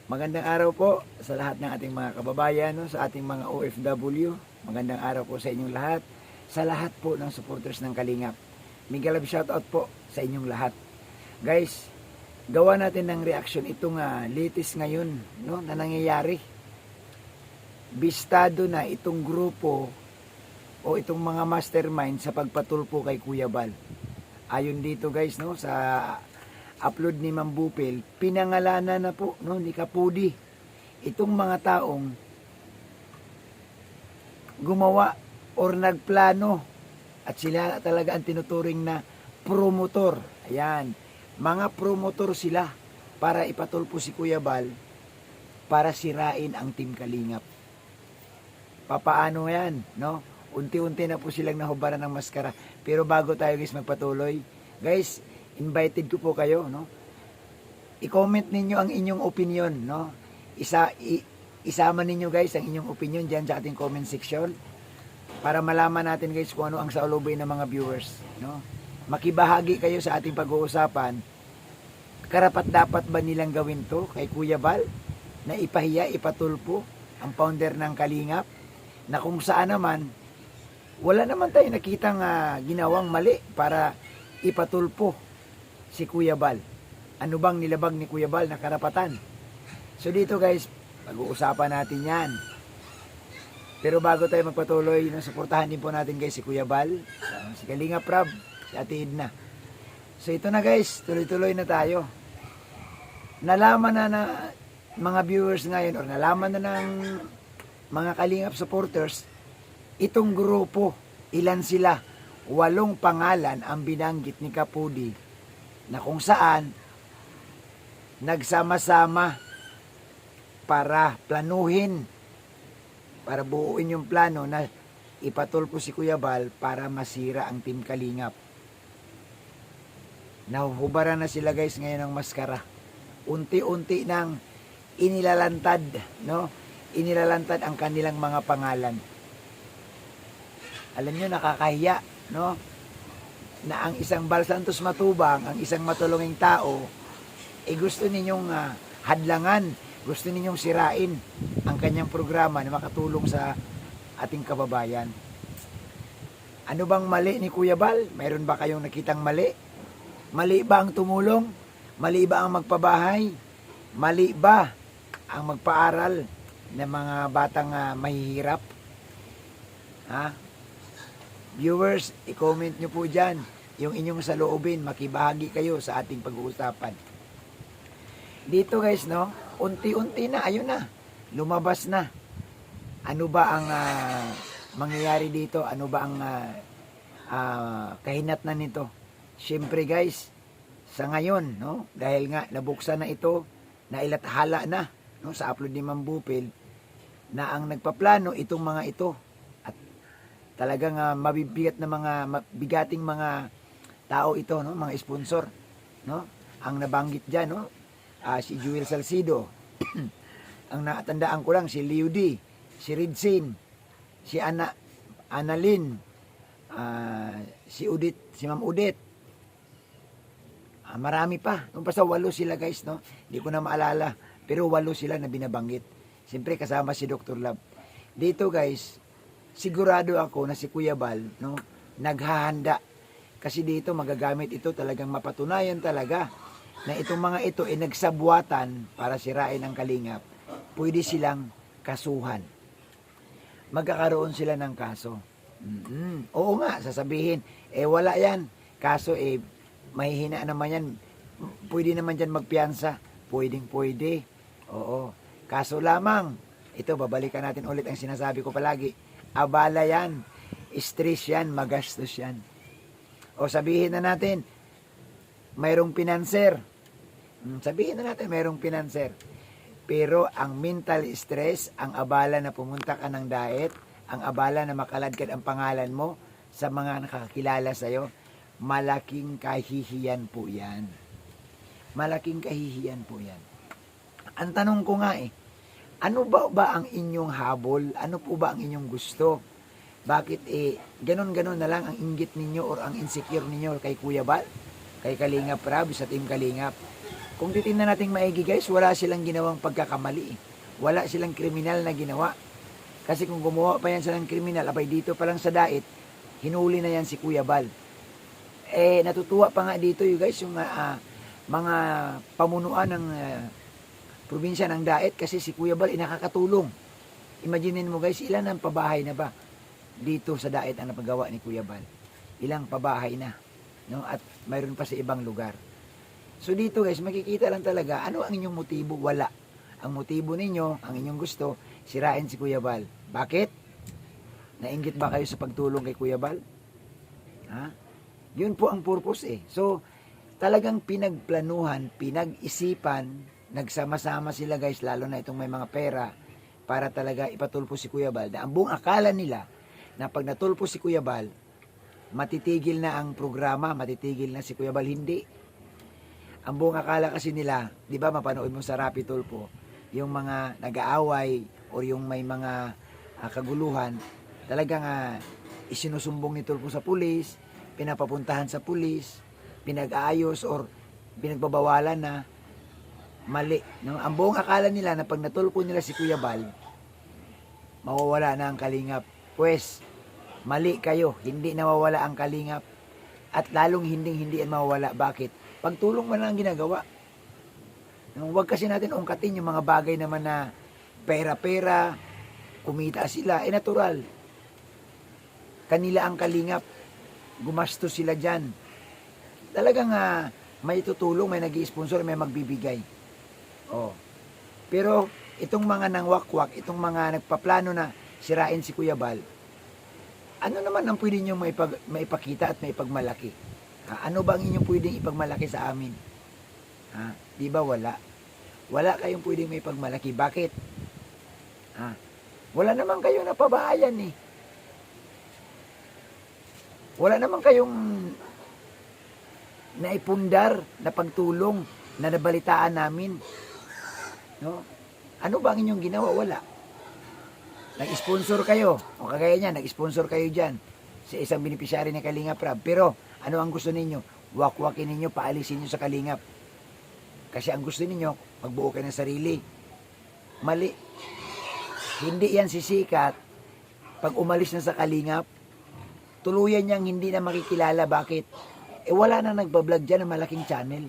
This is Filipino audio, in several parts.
Magandang araw po sa lahat ng ating mga kababayan, no, sa ating mga OFW. Magandang araw po sa inyong lahat, sa lahat po ng supporters ng Kalingap. Mega love shoutout po sa inyong lahat. Guys, gawa natin ng reaction itong latest ngayon, no, na nangyayari. Bistado na itong grupo o itong mga mastermind sa pagpatulpo kay Kuya Bal. Ayon dito guys, no, sa upload ni Ma'am Bupil, pinangalanan na po, no, ni Kapudi itong mga taong gumawa or nagplano at sila talaga ang tinuturing na promotor. Ayan, mga promotor sila para ipatulpo si Kuya Bal para sirain ang Team Kalingap. Papaano yan, no? Unti-unti na po silang nahubaran ng maskara. Pero bago tayo guys magpatuloy, guys, invited ko po kayo, no? I-comment ninyo ang inyong opinion, no? Isama ninyo guys ang inyong opinion diyan sa ating comment section para malaman natin guys kung ano ang saulubin ng mga viewers, no? Makibahagi kayo sa ating pag-uusapan. Karapat-dapat ba nilang gawin to kay Kuya Bal na ipahiya, ipatulpo ang founder ng Kalingap, na kung saan naman wala naman tayo nakitang ginawang mali para ipatulpo si Kuya Bal. Ano bang nilabag ni Kuya Bal na karapatan? So dito guys, pag-uusapan natin yan. Pero bago tayo magpatuloy, suportahan din po natin guys si Kuya Bal, si Kalingap Rab, si Ate Edna. So ito na guys, tuloy-tuloy na tayo. Nalaman na mga viewers ngayon or nalaman na ng mga Kalingap supporters, itong grupo, ilan sila? 8 pangalan ang binanggit ni Kapudi na kung saan nagsama-sama para planuhin, para buuin yung plano na ipatulpo si Kuya Bal para masira ang Team Kalingap. Nahuhubaran na sila guys ngayon ng maskara. Unti-unti nang inilalantad, no? Inilalantad ang kanilang mga pangalan. Alam nyo, nakakahiya, no? Na ang isang Bal Santos Matubang, ang isang matulunging tao, gusto ninyong hadlangan, gusto ninyong sirain ang kanyang programa na makatulong sa ating kababayan. Ano bang mali ni Kuya Bal? Mayroon ba kayong nakitang mali? Mali ba ang tumulong? Mali ba ang magpabahay? Mali ba ang magpaaral ng mga batang mahihirap? Ha? Viewers, i-comment nyo po dyan yung inyong saloobin, makibahagi kayo sa ating pag-uusapan. Dito guys, no, unti-unti na, ayun na, lumabas na. Ano ba ang mangyayari dito? Ano ba ang kahinatnan nito? Siyempre guys, sa ngayon, no, dahil nga nabuksan na ito, nailathala na, no, sa upload ni Ma'am Bupil, na ang nagpaplano itong mga ito, talagang mabibigat na bigating mga tao ito, no, mga sponsor, no, ang nabanggit diyan, no, si Joel Salcido, ang natandaan ko lang si Leo D, si Ridsin, si Annalyn, si Udit, si Ma'am Udit, marami pa, basta 8 sila guys, no, hindi ko na maalala, pero 8 sila na binabanggit. Siyempre kasama si Dr. Love. Dito guys, sigurado ako na si Kuya Bal, no, naghahanda. Kasi dito magagamit ito talagang mapatunayan talaga na itong mga ito ay nagsabwatan para sirain ang Kalingap. Pwede silang kasuhan. Magkakaroon sila ng kaso. Oo nga, sasabihin, wala yan. Kaso mahihina naman yan. Pwede naman dyan magpiyansa. Pwedeng-pwede. Oo. Kaso lamang, ito, babalikan natin ulit ang sinasabi ko palagi. Abala yan, stress yan, magastos yan. O sabihin na natin, mayroong pinanser. Sabihin na natin, mayroong pinanser. Pero ang mental stress, ang abala na pumunta ka ng diet, ang abala na makaladkad ang pangalan mo sa mga nakakilala sa'yo, malaking kahihiyan po yan. Malaking kahihiyan po yan. Ang tanong ko nga ano ba ang inyong habol? Ano po ba ang inyong gusto? Bakit ganon-ganon na lang ang inggit ninyo or ang insecure ninyo kay Kuya Bal? Kay Kalingap Rab, sa Team Kalingap? kung titingnan natin maigi guys, wala silang ginawang pagkakamali eh. Wala silang kriminal na ginawa. Kasi kung gumawa pa yan silang kriminal, abay dito pa lang sa Dait, hinuli na yan si Kuya Bal. Eh, natutuwa pa nga dito yung guys, yung mga pamunuan ng probinsya ng Dait kasi si Kuya Bal nakakatulong. Imaginin mo guys, ilan ang pabahay na ba dito sa Dait ang napagawa ni Kuya Bal? Ilang pabahay na, no? At mayroon pa sa ibang lugar. So dito guys, makikita lang talaga ano ang inyong motibo. Wala. Ang motibo ninyo, ang inyong gusto, sirain si Kuya Bal. Bakit? Nainggit ba kayo sa pagtulong kay Kuya Bal? Ha? Yun po ang purpose eh. So, talagang pinagplanuhan, pinag-isipan, nagsama-sama sila guys, lalo na itong may mga pera, para talaga ipatulpo si Kuya Bal. Na ang buong akala nila, na pag natulpo si Kuya Bal, matitigil na ang programa, matitigil na si Kuya Bal. Hindi. Ang buong akala kasi nila, di ba mapanood mo sa Rapi Tulpo, yung mga nag-aaway, o yung may mga kaguluhan, talagang isinusumbong ni Tulpo sa pulis, pinapapuntahan sa pulis, pinag-aayos or pinagbabawalan na mali. No? Ang buong akala nila na pag natulpo nila si Kuya Bal, mawawala na ang kalingap. Pues, mali kayo, hindi nawawala ang kalingap. At lalong hindi mawawala. Bakit? Pagtulong man lang ang ginagawa. Huwag kasi natin ungkatin yung mga bagay naman na pera-pera, kumita sila, natural. Kanila ang kalingap. Gumastos sila dyan. Talagang may tutulong, may nag-i-sponsor, may magbibigay. Oh. Pero itong mga nangwakwak, itong mga nagpaplano na sirain si Kuya Bal, ano naman ang pwede nyo maipakita at maipagmalaki? Ano ba ang inyong pwedeng ipagmalaki sa amin? Di ba wala? Wala kayong pwedeng maipagmalaki. Bakit? Wala naman kayong napabahayan eh. Wala naman kayong naipundar na pagtulong na nabalitaan namin. No? Ano ba ang inyong ginawa? Wala. Nag-sponsor kayo. O kagaya niya, nag-sponsor kayo dyan sa isang beneficiary ni Kalingap Rab. Pero, ano ang gusto ninyo? Wakwakin ninyo, paalisin nyo sa Kalingap. Kasi ang gusto ninyo, magbuo kayo ng sarili. Mali. Hindi yan sisikat pag umalis na sa Kalingap. Tuluyan niyang hindi na makikilala. Bakit? Wala na nagbablog dyan ng malaking channel.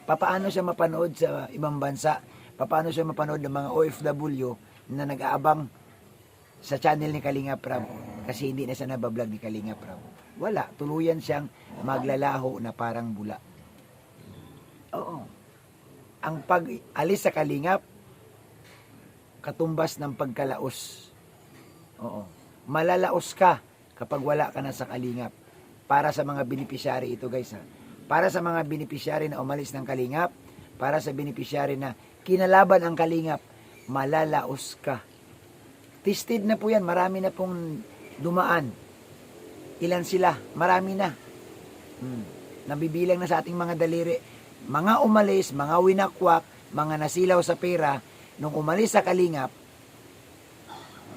Papaano siya mapanood sa ibang bansa? Papaano siya mapanood ng mga OFW na nag-aabang sa channel ni Kalingap Rab? Kasi hindi na siya nabablog ni Kalingap Rab. Wala. Tuluyan siyang maglalaho na parang bula. Oo. Ang pag-alis sa Kalingap, katumbas ng pagkalaos. Oo. Malalaos ka kapag wala ka na sa Kalingap. Para sa mga beneficiary ito guys Para sa mga beneficiary na umalis ng Kalingap, para sa beneficiary na kinalaban ang Kalingap, malalaos ka. Tested na po yan, marami na pong dumaan. Ilan sila? Marami na. Nabibilang na sa ating mga daliri. Mga umalis, mga winakwak, mga nasilaw sa pera, nung umalis sa Kalingap,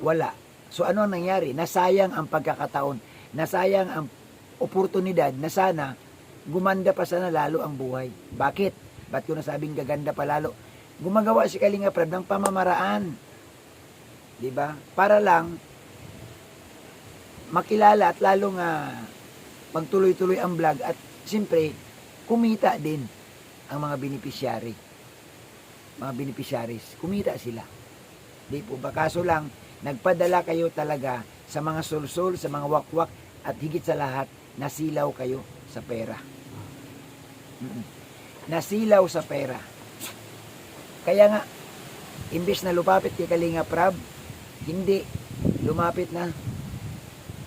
wala. So ano ang nangyari? Nasayang ang pagkakataon. Nasayang ang oportunidad na sana gumanda pa sana lalo ang buhay. Bakit? Ba't ko nasabing gaganda pa lalo? Gumagawa si Kalingap Rab ng pamamaraan. Diba? Para lang makilala at lalong magtuloy-tuloy ang vlog at siyempre kumita din ang mga beneficiary. Mga beneficiaries. Kumita sila. Di po ba? Kaso lang, nagpadala kayo talaga sa mga sulsul, sa mga wakwak at higit sa lahat, nasilaw kayo sa pera. Nasilaw sa pera. Kaya nga, imbes na lumapit kay Kalingap Rab, hindi lumapit na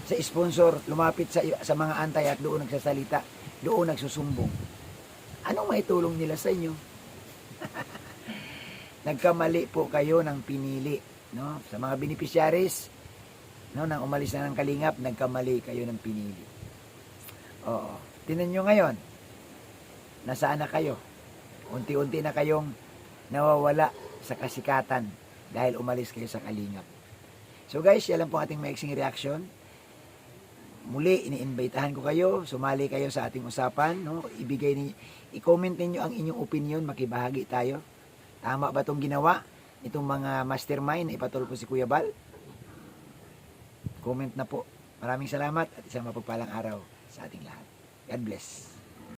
sa sponsor, lumapit sa mga antay at doon nagsasalita, doon nagsusumbong. Anong maitulong nila sa inyo? Nagkamali po kayo ng pinili, no? Sa mga beneficiaries, no, nang umalis na ng Kalingap, nagkamali kayo ng pinili. Oo. Tingnan nyo ngayon, nasaan na kayo? Unti-unti na kayong nawawala sa kasikatan dahil umalis kayo sa Kalingap. So guys, yan lang po ating maiksing reaction. muli, iniimbitahan ko kayo, sumali kayo sa ating usapan, no? I-comment ninyo ang inyong opinion, makibahagi tayo. Tama ba itong ginawa? Itong mga mastermind na ipatulpo si Kuya Bal? Comment na po. Maraming salamat at isang mapagpalang araw sa ating lahat. God bless.